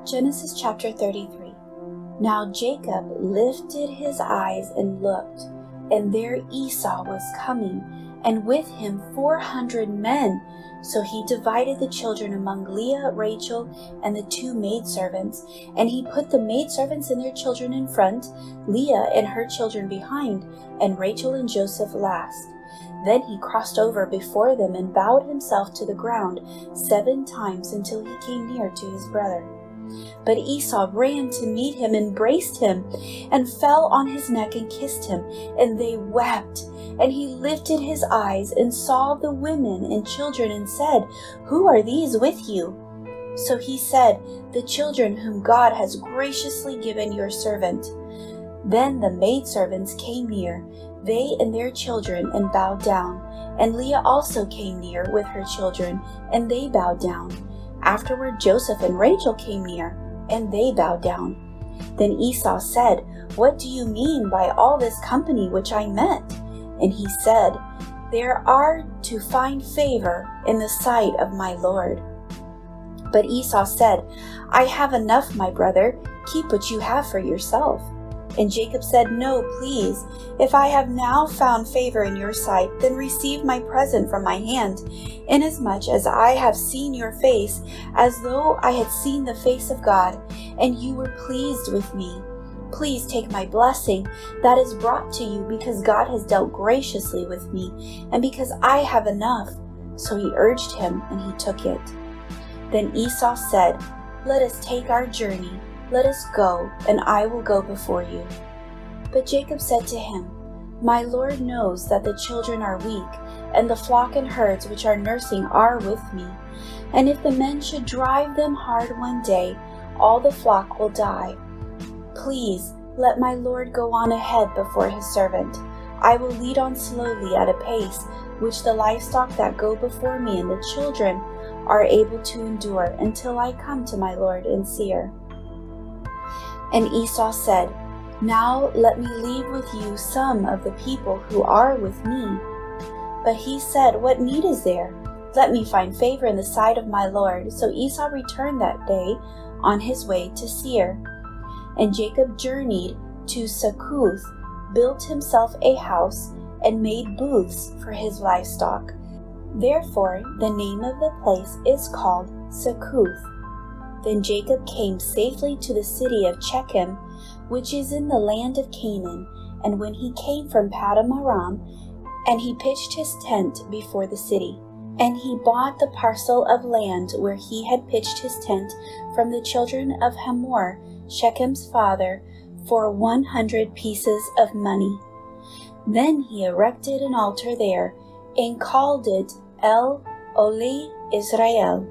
Genesis chapter 33. Now Jacob lifted his eyes and looked, and there Esau was coming, and with him 400 men. So he divided the children among Leah, Rachel, and the 2 maidservants, and he put the maidservants and their children in front, Leah and her children behind, and Rachel and Joseph last. Then he crossed over before them and bowed himself to the ground 7 times until he came near to his brother. But Esau ran to meet him, embraced him, and fell on his neck and kissed him, and they wept. And he lifted his eyes and saw the women and children and said, "Who are these with you?" So he said, "The children whom God has graciously given your servant." Then the maidservants came near, they and their children, and bowed down. And Leah also came near with her children, and they bowed down. Afterward Joseph and Rachel came near, and they bowed down. Then Esau said, "What do you mean by all this company which I met?" And he said, "They are to find favor in the sight of my Lord." But Esau said, "I have enough, my brother. Keep what you have for yourself." And Jacob said, "No, please. If I have now found favor in your sight, then receive my present from my hand, inasmuch as I have seen your face, as though I had seen the face of God, and you were pleased with me. Please take my blessing that is brought to you, because God has dealt graciously with me, and because I have enough." So he urged him, and he took it. Then Esau said, "Let us take our journey. Let us go, and I will go before you." But Jacob said to him, "My Lord knows that the children are weak, and the flock and herds which are nursing are with me. And if the men should drive them hard one day, all the flock will die. Please let my Lord go on ahead before his servant. I will lead on slowly at a pace which the livestock that go before me and the children are able to endure until I come to my Lord in Seir." And Esau said, "Now let me leave with you some of the people who are with me." But he said, "What need is there? Let me find favor in the sight of my Lord." So Esau returned that day on his way to Seir. And Jacob journeyed to Succoth, built himself a house, and made booths for his livestock. Therefore the name of the place is called Succoth. Then Jacob came safely to the city of Shechem, which is in the land of Canaan. And when he came from Paddan Aram, and he pitched his tent before the city. And he bought the parcel of land where he had pitched his tent from the children of Hamor, Shechem's father, for 100 pieces of money. Then he erected an altar there, and called it El Ole Israel.